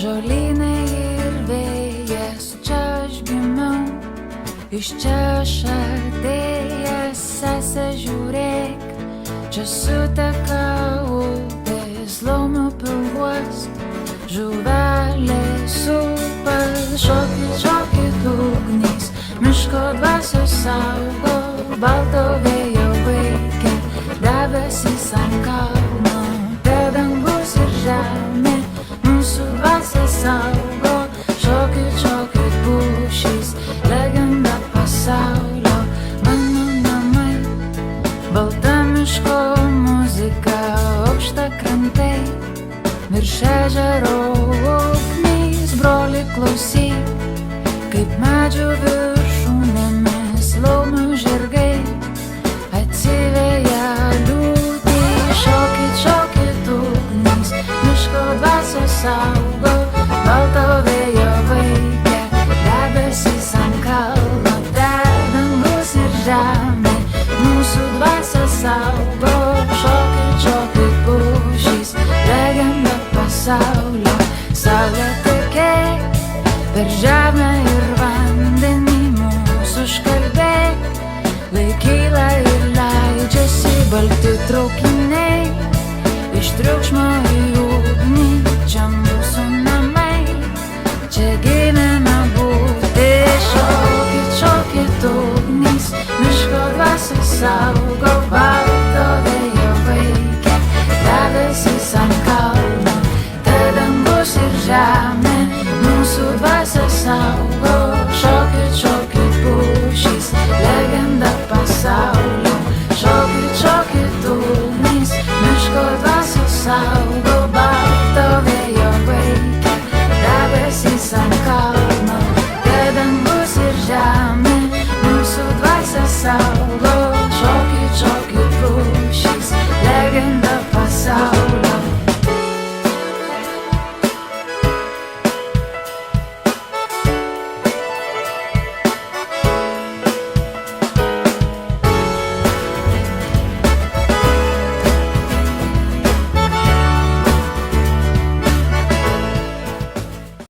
žolynai ir vėjas, čia aš gimiau, iš čia aš atėjęs, sese žiūrėk, čia suteka upės, laumių pilvuos, žuvelės upas, šokit, šokit ugnys, miško dvasios saugo, balto vėjo vaikė, debesys ant kalno, te dangus ir žemė, mūsų dvasios saugo, šokit, šokit pušys, legenda pasaulio, mano namai, balta miško muzika, aukšta krantai, virš ežero ugnis, broli klausyk, kaip medžių viršūnėmis laumių žirgai atsiveja liūtį, šokit, šokit ugnis, miško dvasios saugo, balto vėjo vaikė, debesys ant kalno, te dangus ir žemė, mūsų dvasios saugo, šokit, šokit pušys, legenda pasaulio, saulė tekėk per žemę ir vandenį mūsų užkalbėk, laikyla ir leidžiasi balti traukiniai, iš triukšmo į ugnį, čia mūsų namai, čia gyvena būti, šokit, šokit ugnys, miško dvasios saugo, balto vėjo vaikė, debesys ant kalno, te dangus ir žemė, mūsų dvasios saugo, šokit, šokit pušys, legenda pasaulio, šokit, šokit ugnys, miško dvasios saugo, balto vėjo vaikė, debesys ant kalno, te dangus ir žemė, mūsų dvasios saugo.